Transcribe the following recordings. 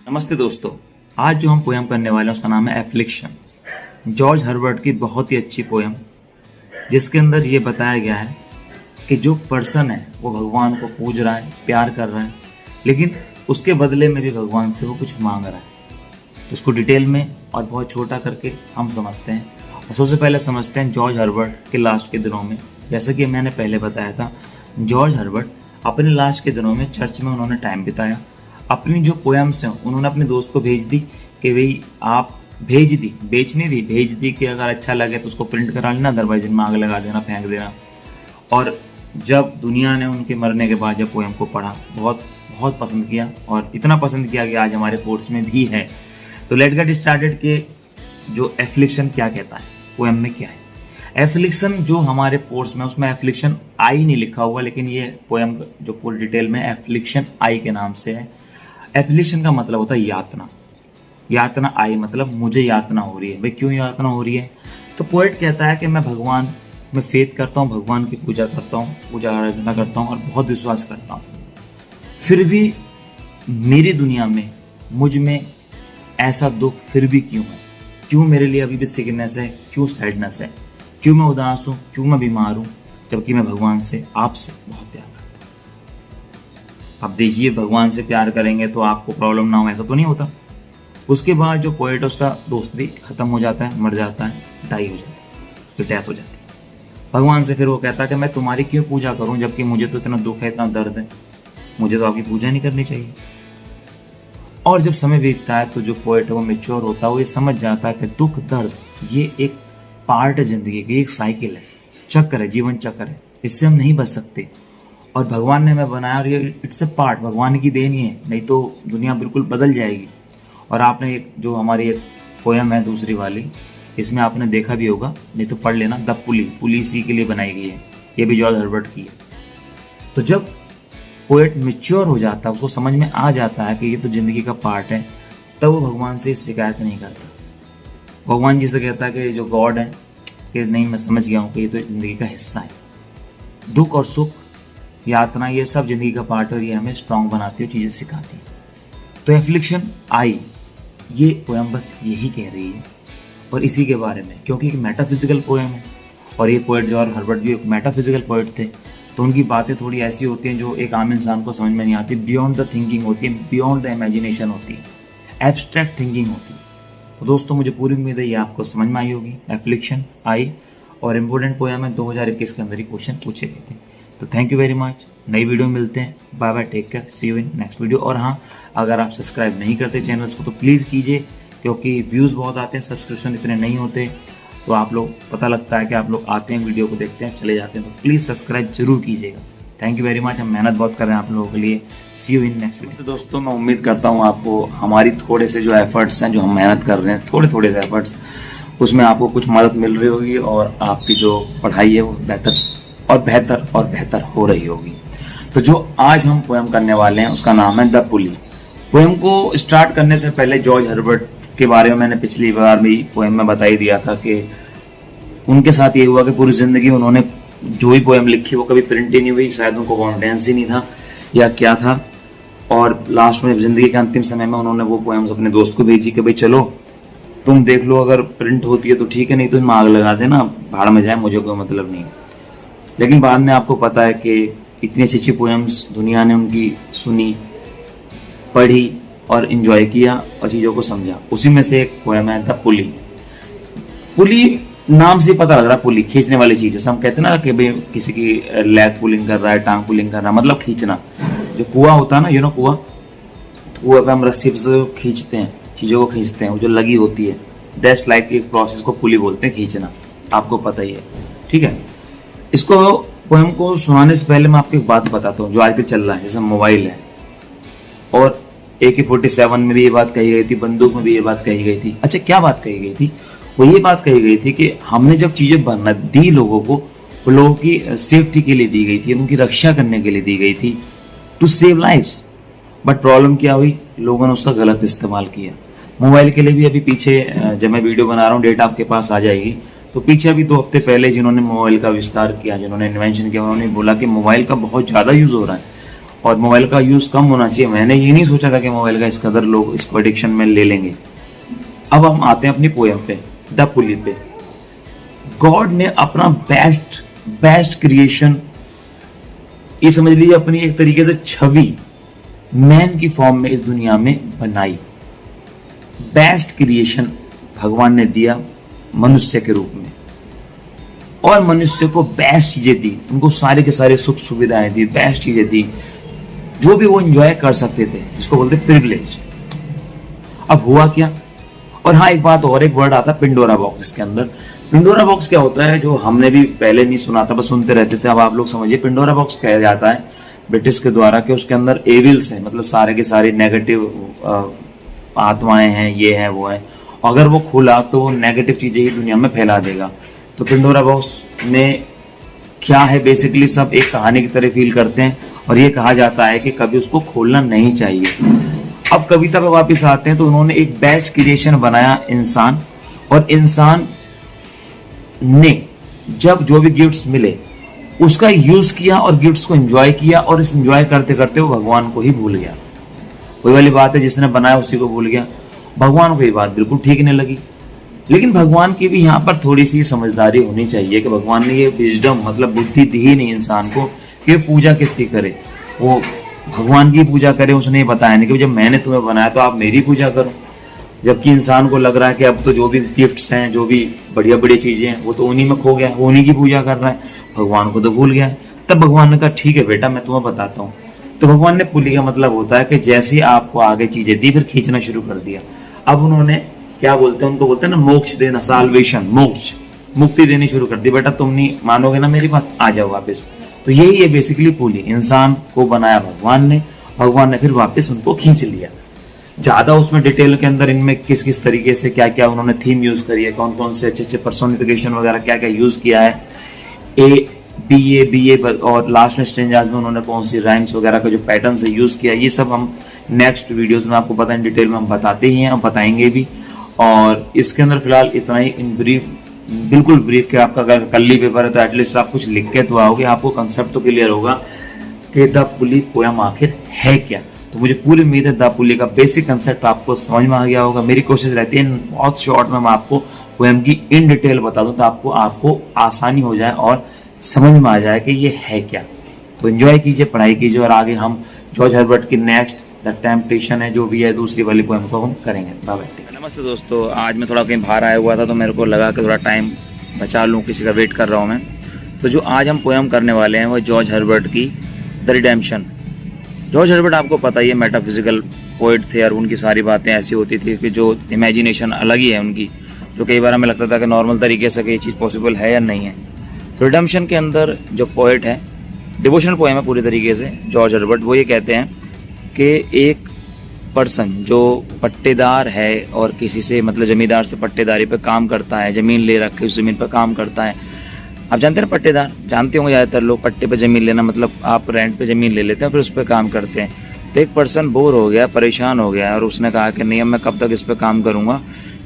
नमस्ते दोस्तों। आज जो हम पोयम करने वाले हैं उसका नाम है एफ्लिक्शन। जॉर्ज हर्बर्ट की बहुत ही अच्छी पोयम, जिसके अंदर ये बताया गया है कि जो पर्सन है वो भगवान को पूज रहा है, प्यार कर रहा है, लेकिन उसके बदले में भी भगवान से वो कुछ मांग रहा है। तो उसको डिटेल में और बहुत छोटा करके हम समझते हैं। और सबसे पहले समझते हैं जॉर्ज हर्बर्ट के लास्ट के दिनों में। जैसा कि मैंने पहले बताया था, जॉर्ज हर्बर्ट अपने लास्ट के दिनों में चर्च में उन्होंने टाइम बिताया। अपनी जो पोएम्स हैं उन्होंने अपने दोस्त को भेज दी कि भाई आप भेज दी, बेच नहीं दी, भेज दी कि अगर अच्छा लगे तो उसको प्रिंट करा लेना, अदरवाइज इनमें आग लगा देना, फेंक देना। और जब दुनिया ने उनके मरने के बाद जब पोएम को पढ़ा, बहुत बहुत पसंद किया, और इतना पसंद किया कि आज हमारे कोर्स में भी है। तो लेट गेट स्टार्टेड के जो एफ्लिक्शन क्या कहता है, पोएम में क्या है। एफ्लिक्शन जो हमारे कोर्स में, उसमें एफ्लिक्शन आई नहीं लिखा हुआ, लेकिन ये पोएम जो पूरी डिटेल में एफ्लिक्शन आई के नाम से है। एफ्लिक्शन का मतलब होता है यातना। यातना आई मतलब मुझे यातना हो रही है। भाई क्यों यातना हो रही है? तो पोएट कहता है कि मैं भगवान में फेथ करता हूँ, भगवान की पूजा करता हूँ, पूजा अर्चना करता हूँ और बहुत विश्वास करता हूँ, फिर भी मेरी दुनिया में, मुझ में ऐसा दुख फिर भी क्यों है? क्यों मेरे लिए अभी भी सिकनेस है? क्यों सैडनेस है? क्यों मैं उदास हूँ? क्यों मैं बीमार हूँ? जबकि मैं भगवान से, आपसे बहुत प्यार करता हूँ। अब देखिए, भगवान से प्यार करेंगे तो आपको प्रॉब्लम ना हो, ऐसा तो नहीं होता। उसके बाद जो पोएट है उसका दोस्त भी खत्म हो जाता है, मर जाता है, डाई हो जाता है, उसकी डेथ हो जाती है। भगवान से फिर वो कहता है कि मैं तुम्हारी क्यों पूजा करूं, जबकि मुझे तो इतना दुख है, इतना दर्द है, मुझे तो आपकी पूजा नहीं करनी चाहिए। और जब समय बीतता है तो जो पोएट है वो मैच्योर होता है, वो ये समझ जाता है कि दुख दर्द ये एक पार्ट है जिंदगी की, एक साइकिल है, चक्र है, जीवन चक्र है, इससे हम नहीं बच सकते। और भगवान ने हमें बनाया और ये इट्स ए पार्ट, भगवान की देन ही है, नहीं तो दुनिया बिल्कुल बदल जाएगी। और आपने एक जो हमारी एक पोयम है दूसरी वाली, इसमें आपने देखा भी होगा, नहीं तो पढ़ लेना, द पुली, पुली इसी के लिए बनाई गई है, ये भी जॉर्ज हर्बर्ट की है। तो जब पोएट मैच्योर हो जाता है, उसको समझ में आ जाता है कि ये तो जिंदगी का पार्ट है, तब वो भगवान से शिकायत नहीं करता। भगवान जी से कहता है कि जो गॉड है कि नहीं, मैं समझ गया हूँ कि ये तो जिंदगी का हिस्सा है। दुख और सुख, यातना, ये सब जिंदगी का पार्ट है और ये हमें स्ट्रांग बनाती है, चीज़ें सिखाती है। तो एफ्लिक्शन आई, ये पोएम बस यही कह रही है और इसी के बारे में, क्योंकि एक मेटाफिजिकल पोएम है और ये पोएट जॉर्ज हर्बर्ट भी एक मेटाफिजिकल पोएट थे। तो उनकी बातें थोड़ी ऐसी होती हैं जो एक आम इंसान को समझ में नहीं आती, बियॉन्ड द थिंकिंग होती है, बियॉन्ड द इमेजिनेशन होती है, एब्स्ट्रैक्ट थिंकिंग होती है। तो दोस्तों, मुझे पूरी उम्मीद है ये आपको समझ में आई होगी। एफ्लिक्शन आई और इम्पोर्टेंट पोएम है, 2021 के अंदर ही क्वेश्चन पूछे गए थे। तो थैंक यू वेरी मच। नई वीडियो में मिलते हैं। Bye bye, take care, see you in next video. और हाँ, अगर आप सब्सक्राइब नहीं करते चैनल्स को तो प्लीज़ कीजिए, क्योंकि व्यूज़ बहुत आते हैं, सब्सक्रिप्शन इतने नहीं होते, तो आप लोग, पता लगता है कि आप लोग आते हैं, वीडियो को देखते हैं, चले जाते हैं। तो प्लीज़ सब्सक्राइब जरूर कीजिएगा। Thank you very much. हम मेहनत बहुत कर रहे हैं आप लोगों के लिए। सी यू इन नेक्स्ट वीडियो। तो दोस्तों, मैं उम्मीद करता हूँ आपको हमारी थोड़े से जो एफर्ट्स हैं, जो हम मेहनत कर रहे हैं, थोड़े थोड़े से एफर्ट्स, उसमें आपको कुछ मदद मिल रही होगी और आपकी जो पढ़ाई है वो बेहतर और बेहतर और बेहतर हो रही होगी। तो जो आज हम पोएम करने वाले हैं उसका नाम है द पुली। पोएम को स्टार्ट करने से पहले जॉर्ज हर्बर्ट के बारे में मैंने पिछली बार भी पोएम में बता ही दिया था कि उनके साथ ये हुआ कि पूरी जिंदगी उन्होंने जो भी पोएम लिखी वो कभी प्रिंट ही नहीं हुई, शायद उनको कॉन्फिडेंस ही नहीं था या क्या था। और लास्ट में जिंदगी के अंतिम समय में उन्होंने वो पोएम्स अपने दोस्त को भेजी कि भाई चलो तुम देख लो, अगर प्रिंट होती है तो ठीक है, नहीं तो इनमें आग लगा देना, भाड़ में जाए, मुझे कोई मतलब नहीं। लेकिन बाद में आपको पता है कि इतनी अच्छी अच्छी पोएम्स दुनिया ने उनकी सुनी, पढ़ी और एंजॉय किया और चीज़ों को समझा। उसी में से एक पोएम है द पुली। पुली नाम से पता लग रहा है, पुली खींचने वाली चीज़ है। हम कहते हैं ना कि भाई किसी की लेग पुलिंग कर रहा है, टांग पुलिंग कर रहा है, मतलब खींचना। जो कुआं होता है ना, नो कुआं, कुआं पे हम रस्सी से खींचते हैं, चीज़ों को खींचते हैं, वो जो लगी होती है, दैट्स लाइक एक प्रोसेस को पुली बोलते हैं, खींचना। आपको पता ही है, ठीक है। इसको पोएम को सुनाने से पहले मैं आपको एक बात बताता हूँ जो आजकल चल रहा है, जैसे मोबाइल है, और AK-47 में भी ये बात कही गई थी, बंदूक में भी ये बात कही गई थी। अच्छा, क्या बात कही गई थी? वो ये बात कही गई थी कि हमने जब चीज़ें बनना दी लोगों को, वो लोगों की सेफ्टी के लिए दी गई थी, उनकी रक्षा करने के लिए दी गई थी, to save lifes. But problem क्या हुई? लोगों ने उसका गलत इस्तेमाल किया। मोबाइल के लिए भी अभी पीछे, जब मैं वीडियो बना रहा हूँ, डेट आपके पास आ जाएगी, तो पीछे अभी 2 हफ्ते पहले जिन्होंने मोबाइल का आविष्कार किया, जिन्होंने इन्वेंशन किया, उन्होंने बोला कि मोबाइल का बहुत ज़्यादा यूज़ हो रहा है और मोबाइल का यूज कम होना चाहिए। मैंने ये नहीं सोचा था कि मोबाइल का इस कदर लोग इसको एडिक्शन में ले लेंगे। अब हम आते हैं अपनी पोयम पे, द पुली पे। गॉड ने अपना बेस्ट क्रिएशन, ये समझ लीजिए अपनी एक तरीके से छवि मैन की फॉर्म में इस दुनिया में बनाई। बेस्ट क्रिएशन भगवान ने दिया मनुष्य के रूप में, और मनुष्य को बेस्ट चीजें दी, उनको सारे के सारे सुख सुविधाएं दी, बेस्ट चीजें दी, जो भी वो एंजॉय कर सकते थे, जिसको बोलते प्रिविलेज। अब हुआ क्या? और हाँ, एक बात और, एक वर्ड आता है पिंडोरा बॉक्स। इसके अंदर पिंडोरा बॉक्स क्या होता है, जो हमने भी पहले नहीं सुना था, बस सुनते रहते थे। अब आप लोग समझिए, पिंडोरा बॉक्स कहा जाता है ब्रिटिश के द्वारा कि उसके अंदर एविल्स हैं, मतलब सारे के सारे नेगेटिव आत्माएं हैं, ये है वो है। अगर वो खुला तो वो नेगेटिव चीजें ही दुनिया में फैला देगा। तो पिंडोरा बॉक्स में क्या है, बेसिकली सब एक कहानी की तरह फील करते हैं, और ये कहा जाता है कि कभी उसको खोलना नहीं चाहिए। अब कविता पे वापस आते हैं, तो उन्होंने एक बेस्ट क्रिएशन बनाया इंसान, और इंसान ने जब जो भी गिफ्ट्स मिले उसका यूज किया और गिफ्ट्स को एंजॉय किया, और इस एंजॉय करते करते वो भगवान को ही भूल गया। वही वाली बात है, जिसने बनाया उसी को भूल गया। भगवान को ये बात बिल्कुल ठीक नहीं लगी। लेकिन भगवान की भी यहाँ पर थोड़ी सी समझदारी होनी चाहिए कि भगवान ने ये विजडम, मतलब बुद्धि दी ही नहीं इंसान को कि पूजा किसकी करे, वो भगवान की पूजा करे। उसने ये बताया नहीं कि जब मैंने तुम्हें बनाया तो आप मेरी पूजा करो। जबकि इंसान को लग रहा है कि अब तो जो भी गिफ्ट्स हैं, जो भी बढ़िया बढ़िया चीजें हैं, वो तो उन्हीं में खो गया, वो उन्हीं की पूजा कर रहा है, भगवान को तो भूल गया। तब भगवान ने कहा ठीक है बेटा, मैं तुम्हें बताता हूँ। तो भगवान ने पुली का मतलब होता है कि जैसे आपको आगे चीजें दी, फिर खींचना शुरू कर दिया। अब उन्होंने क्या बोलते हैं, उनको बोलते हैं ना मोक्ष देना, साल्वेशन, मोक्ष, मुक्ति देनी शुरू कर दी। बेटा तुम नहीं मानोगे ना मेरी बात, आ जाओ वापस। तो यही है बेसिकली पुली। इंसान को बनाया भगवान ने फिर वापस उनको खींच लिया। ज्यादा उसमें डिटेल के अंदर इनमें किस किस तरीके से क्या क्या उन्होंने थीम यूज करी है, कौन कौन से अच्छे अच्छे पर्सोनिफिकेशन वगैरह क्या क्या यूज किया है, बी ए और लास्ट में स्ट्रेंजर्स में उन्होंने कौन सी राइम्स वगैरह का जो पैटर्न से यूज किया, ये सब हम नेक्स्ट वीडियोस में आपको पता है, डिटेल में हम बताते ही हैं और बताएंगे भी। और इसके अंदर फिलहाल इतना ही इन ब्रीफ, बिल्कुल ब्रीफ के। आपका अगर कल ही पेपर है तो एटलीस्ट आप कुछ लिख के तो आओगे, आपको कंसेप्ट तो क्लियर होगा कि द पुली पोयम आखिर है क्या। तो मुझे पूरी उम्मीद है द पुली का बेसिक कंसेप्ट आपको समझ में आ गया होगा। मेरी कोशिश रहती है बहुत शॉर्ट में मैं आपको पोयम की इन डिटेल बता दूं, तो आपको आसानी हो जाए और समझ में आ जाए कि ये है क्या। तो एंजॉय कीजिए, पढ़ाई कीजिए, और आगे हम जॉर्ज हर्बर्ट की नेक्स्ट द टेम्पटेशन है जो भी है दूसरी वाली पोयम को हम करेंगे। Bye bye. नमस्ते दोस्तों, आज मैं थोड़ा कहीं बाहर आया हुआ था, तो मेरे को लगा कि थोड़ा टाइम बचा लूँ, किसी का वेट कर रहा हूँ मैं। तो जो आज हम पोयम करने वाले हैं वो जॉर्ज हर्बर्ट की द रिडेम्पशन। जॉर्ज हर्बर्ट आपको पता ही है मेटाफिजिकल पोइट थे, और उनकी सारी बातें ऐसी होती थी कि जो इमेजिनेशन अलग ही है उनकी, जो कई बार हमें लगता था कि नॉर्मल तरीके से ये चीज़ पॉसिबल है या नहीं है। तो रिडेम्पशन के अंदर जो पोइट है, डिवोशनल पोएम है पूरी तरीके से, जॉर्ज हर्बर्ट, वो ये कहते हैं कि एक पर्सन जो पट्टेदार है और किसी से, मतलब जमींदार से पट्टेदारी पे काम करता है, ज़मीन ले रखे उस ज़मीन पर काम करता है। आप जानते हैं ना पट्टेदार, जानते होंगे ज़्यादातर लोग, पट्टे पे ज़मीन लेना मतलब आप रेंट पे ज़मीन ले लेते हैं फिर उस पर काम करते हैं। तो एक पर्सन बोर हो गया, परेशान हो गया, और उसने कहा कि नहीं अब मैं कब तक इस पर काम करूँगा,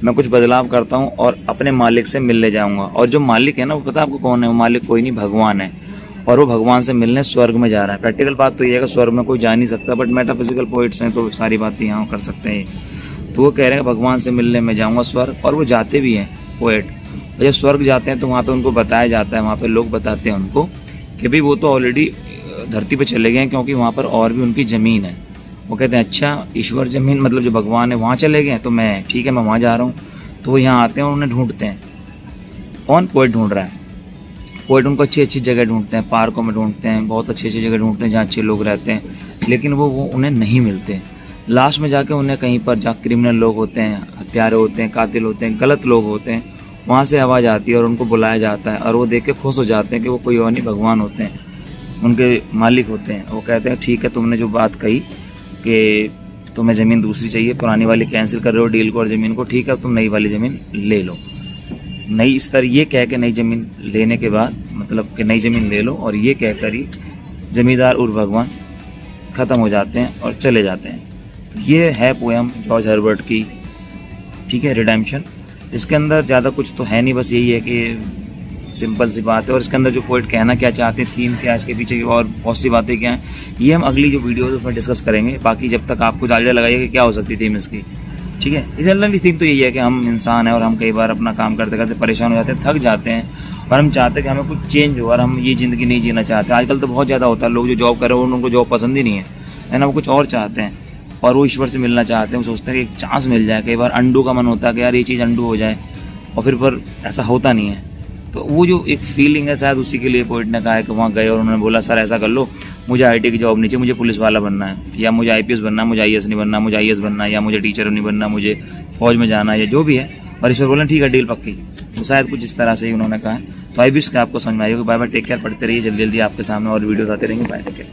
मैं कुछ बदलाव करता हूँ और अपने मालिक से मिलने जाऊँगा। और जो मालिक है ना, वो पता आपको कौन है? वो मालिक कोई नहीं, भगवान है। और वो भगवान से मिलने स्वर्ग में जा रहा है। प्रैक्टिकल बात तो ये है कि स्वर्ग में कोई जा नहीं सकता, बट मेटाफिजिकल पोइट्स हैं तो सारी बातें यहाँ कर सकते हैं। तो वो कह रहे हैं भगवान से मिलने में जाऊँगा स्वर्ग, और वो जाते भी हैं पोइट। और जब स्वर्ग जाते हैं तो वहाँ पे उनको बताया जाता है, वहाँ पे लोग बताते हैं उनको कि भाई वो तो ऑलरेडी धरती पे चले गए हैं, क्योंकि वहाँ पर और भी उनकी ज़मीन है। वो कहते हैं अच्छा, ईश्वर ज़मीन मतलब जो भगवान है वहाँ चले गए, तो मैं ठीक है, मैं वहाँ जा रहा हूँ। तो वो यहाँ आते हैं और उन्हें ढूंढते हैं। कौन? पोइट ढूंढ रहा है। पोइट उनको अच्छी अच्छी जगह ढूंढते हैं, पार्कों में ढूंढते हैं, बहुत अच्छी अच्छी जगह ढूंढते हैं जहाँ अच्छे लोग रहते हैं, लेकिन वो उन्हें नहीं मिलते। लास्ट में जाके उन्हें कहीं पर जहाँ क्रिमिनल लोग होते हैं, हत्यारे होते हैं, कातिल होते हैं, गलत लोग होते हैं, वहाँ से आवाज़ आती है और उनको बुलाया जाता है, और वो देख के खुश हो जाते हैं कि वो कोई और नहीं, भगवान होते हैं, उनके मालिक होते हैं। वो कहते हैं ठीक है, तुमने जो बात कही कि तुम्हें ज़मीन दूसरी चाहिए, पुरानी वाली कैंसिल कर रहे हो डील को और ज़मीन को, ठीक है तुम नई वाली ज़मीन ले लो। नई इस तरह ये कह के नई ज़मीन लेने के बाद, मतलब कि नई ज़मीन ले लो, और ये कहकर ही ज़मींदार और भगवान ख़त्म हो जाते हैं और चले जाते हैं। ये है पोएम जॉर्ज हर्बर्ट की, ठीक है, रिडेम्पशन। इसके अंदर ज़्यादा कुछ तो है नहीं, बस यही है कि सिंपल सी बात है। और इसके अंदर जो पोइट कहना क्या चाहते हैं, थीम क्या है, इसके पीछे और बहुत सी बातें क्या हैं, ये हम अगली जो वीडियो है उसमें डिस्कस करेंगे। बाकी जब तक आपको आइडिया लगाइए कि क्या हो सकती थीम इसकी, ठीक है। इस जनरल की थीम तो यही है कि हम इंसान हैं और हम कई बार अपना काम करते करते परेशान हो जाते हैं, थक जाते हैं, और हम चाहते हैं कि हमें कुछ चेंज हो, और हम ये ज़िंदगी नहीं जीना चाहते। आजकल तो बहुत ज़्यादा होता है, लोग जो जॉब कर रहे हैं उनको जॉब पसंद ही नहीं है ना, वो कुछ और चाहते हैं और वो ईश्वर से मिलना चाहते हैं। वो सोचते हैं कि एक चांस मिल जाए। कई बार अंडू का मन होता है कि यार ये चीज़ अंडू हो जाए, और फिर पर ऐसा होता नहीं है। तो वो जो एक फीलिंग है, शायद उसी के लिए पोइट ने कहा है कि वहाँ गए और उन्होंने बोला सर ऐसा कर लो, मुझे आईटी की जॉब नहीं चाहिए, मुझे पुलिस वाला बनना है, या मुझे आईपीएस बनना है, मुझे आईएएस नहीं बनना, मुझे आईएएस बनना है, या मुझे टीचर नहीं बनना, मुझे फौज में जाना है, या जो भी है। और ईश्वर बोला ठीक है डील पक्की। तो शायद कुछ इस तरह से ही उन्होंने कहा है। तो आई विश कि आपको समझ में आई होगी। बाय बाय, टेक केयर, पढ़ते रहिए, जल्दी जल्दी आपके सामने और वीडियोस आते रहेंगे। Bye, take care.